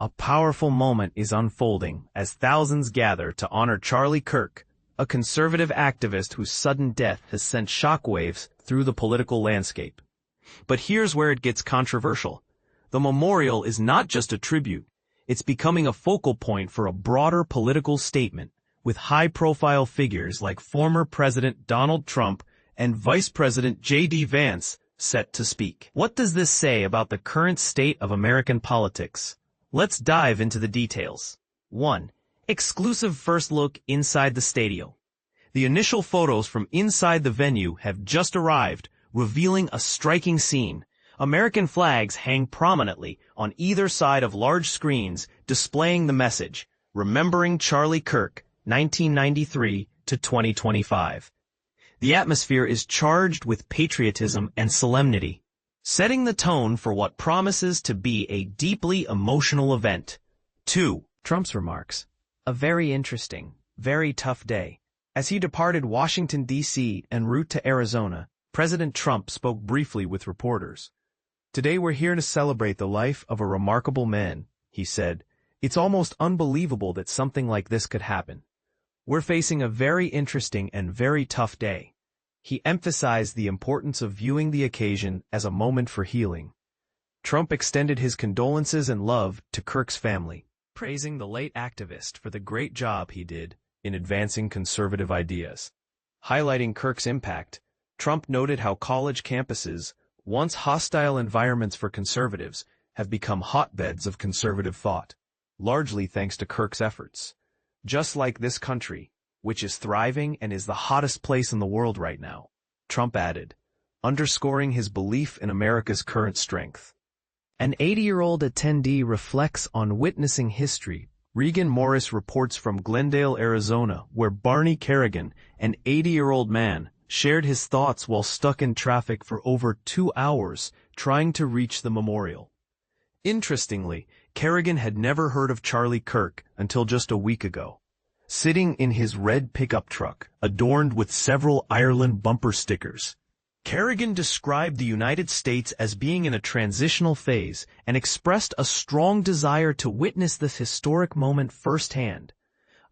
A powerful moment is unfolding as thousands gather to honor Charlie Kirk, a conservative activist whose sudden death has sent shockwaves through the political landscape. But here's where it gets controversial. The memorial is not just a tribute, it's becoming a focal point for a broader political statement, with high-profile figures like former President Donald Trump and Vice President J.D. Vance set to speak. What does this say about the current state of American politics? Let's dive into the details. 1. Exclusive first look inside the stadium. The initial photos from inside the venue have just arrived, revealing a striking scene. American flags hang prominently on either side of large screens displaying the message, "Remembering Charlie Kirk, 1993 to 2025. The atmosphere is charged with patriotism and solemnity, setting the tone for what promises to be a deeply emotional event. 2. Trump's remarks. A very interesting, very tough day. As he departed Washington, D.C. en route to Arizona, President Trump spoke briefly with reporters. "Today we're here to celebrate the life of a remarkable man," he said. "It's almost unbelievable that something like this could happen. We're facing a very interesting and very tough day." He emphasized the importance of viewing the occasion as a moment for healing. Trump extended his condolences and love to Kirk's family, praising the late activist for the great job he did in advancing conservative ideas. Highlighting Kirk's impact, Trump noted how college campuses, once hostile environments for conservatives, have become hotbeds of conservative thought, largely thanks to Kirk's efforts. Just like this country, which is thriving and is the hottest place in the world right now, Trump added, underscoring his belief in America's current strength. An 80-year-old attendee reflects on witnessing history. Regan Morris reports from Glendale, Arizona, where Barney Kerrigan, an 80-year-old man, shared his thoughts while stuck in traffic for over 2 hours trying to reach the memorial. Interestingly, Kerrigan had never heard of Charlie Kirk until just a week ago. Sitting in his red pickup truck, adorned with several Ireland bumper stickers, Kerrigan described the United States as being in a transitional phase and expressed a strong desire to witness this historic moment firsthand.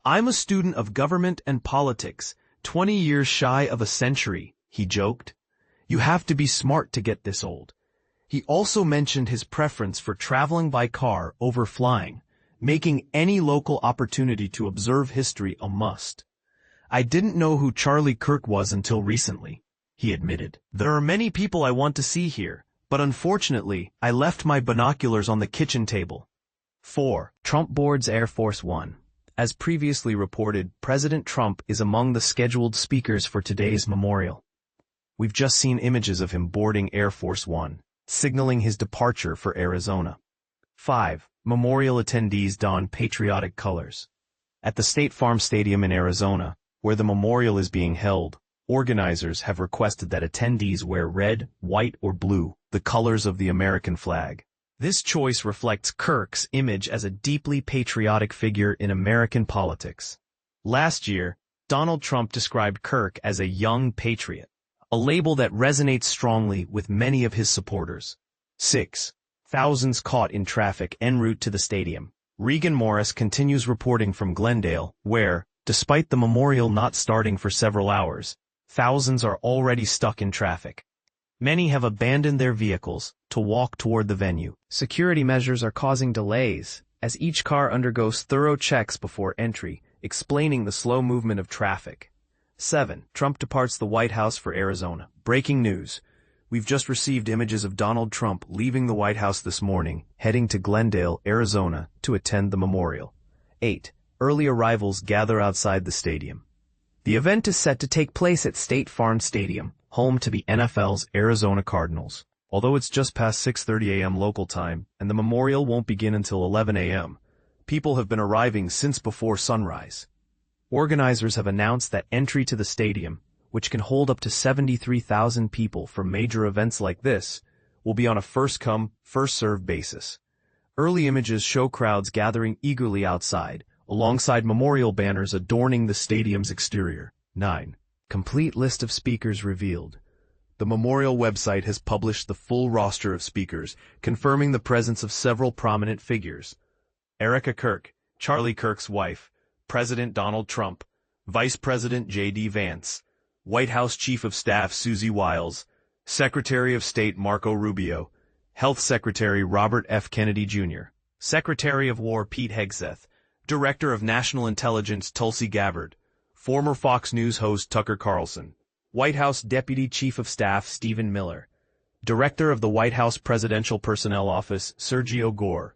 "I'm a student of government and politics, 20 years shy of a century," he joked. "You have to be smart to get this old." He also mentioned his preference for traveling by car over flying, making any local opportunity to observe history a must. "I didn't know who Charlie Kirk was until recently," he admitted. "There are many people I want to see here, but unfortunately, I left my binoculars on the kitchen table." 4. Trump boards Air Force One. As previously reported, President Trump is among the scheduled speakers for today's memorial. We've just seen images of him boarding Air Force One, signaling his departure for Arizona. 5. Memorial attendees don patriotic colors. At the State Farm Stadium in Arizona, where the memorial is being held, organizers have requested that attendees wear red, white, or blue, the colors of the American flag. This choice reflects Kirk's image as a deeply patriotic figure in American politics. Last year, Donald Trump described Kirk as a young patriot, a label that resonates strongly with many of his supporters. 6. Thousands caught in traffic en route to the stadium. Regan Morris continues reporting from Glendale, where, despite the memorial not starting for several hours, thousands are already stuck in traffic. Many have abandoned their vehicles to walk toward the venue. Security measures are causing delays, as each car undergoes thorough checks before entry, explaining the slow movement of traffic. 7. Trump departs the White House for Arizona. Breaking news. We've just received images of Donald Trump leaving the White House this morning, heading to Glendale, Arizona, to attend the memorial. 8. Early arrivals gather outside the stadium. The event is set to take place at State Farm Stadium, home to the NFL's Arizona Cardinals. Although it's just past 6:30 a.m. local time, and the memorial won't begin until 11 a.m., people have been arriving since before sunrise. Organizers have announced that entry to the stadium, which can hold up to 73,000 people for major events like this, will be on a first-come, first-served basis. Early images show crowds gathering eagerly outside, alongside memorial banners adorning the stadium's exterior. 9. Complete list of speakers revealed. The memorial website has published the full roster of speakers, confirming the presence of several prominent figures. Erica Kirk, Charlie Kirk's wife, President Donald Trump, Vice President J.D. Vance, White House Chief of Staff Susie Wiles, Secretary of State Marco Rubio, Health Secretary Robert F. Kennedy Jr., Secretary of War Pete Hegseth, Director of National Intelligence Tulsi Gabbard, former Fox News host Tucker Carlson, White House Deputy Chief of Staff Stephen Miller, Director of the White House Presidential Personnel Office Sergio Gore.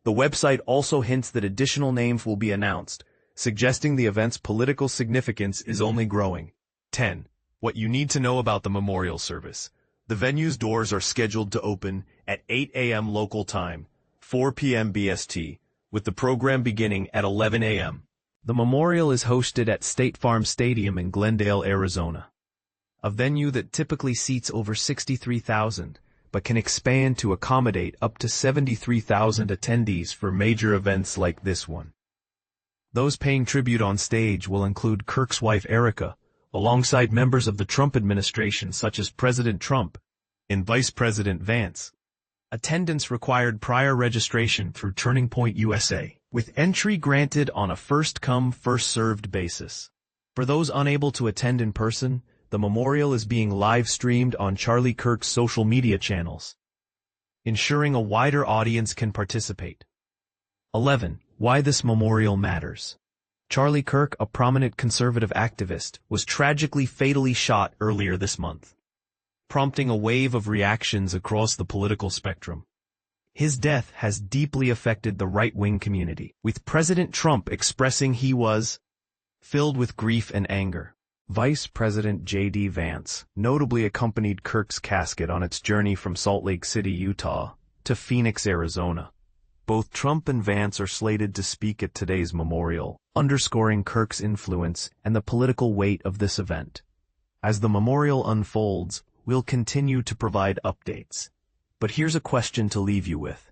The website also hints that additional names will be announced, suggesting the event's political significance is only growing. 10. What you need to know about the memorial service. The venue's doors are scheduled to open at 8 a.m. local time, 4 p.m. BST, with the program beginning at 11 a.m. The memorial is hosted at State Farm Stadium in Glendale, Arizona, a venue that typically seats over 63,000, but can expand to accommodate up to 73,000 attendees for major events like this one. Those paying tribute on stage will include Kirk's wife Erica, alongside members of the Trump administration such as President Trump and Vice President Vance. Attendance required prior registration through Turning Point USA, with entry granted on a first-come, first-served basis. For those unable to attend in person, the memorial is being live-streamed on Charlie Kirk's social media channels, ensuring a wider audience can participate. 11. Why this memorial matters. Charlie Kirk, a prominent conservative activist, was tragically fatally shot earlier this month, prompting a wave of reactions across the political spectrum. His death has deeply affected the right-wing community, with President Trump expressing he was filled with grief and anger. Vice President J.D. Vance notably accompanied Kirk's casket on its journey from Salt Lake City, Utah, to Phoenix, Arizona. Both Trump and Vance are slated to speak at today's memorial, underscoring Kirk's influence and the political weight of this event. As the memorial unfolds, we'll continue to provide updates. But here's a question to leave you with.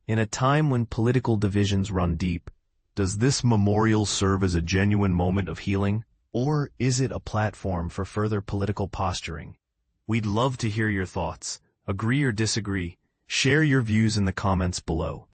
In a time when political divisions run deep, does this memorial serve as a genuine moment of healing? Or is it a platform for further political posturing? We'd love to hear your thoughts. Agree or disagree? Share your views in the comments below.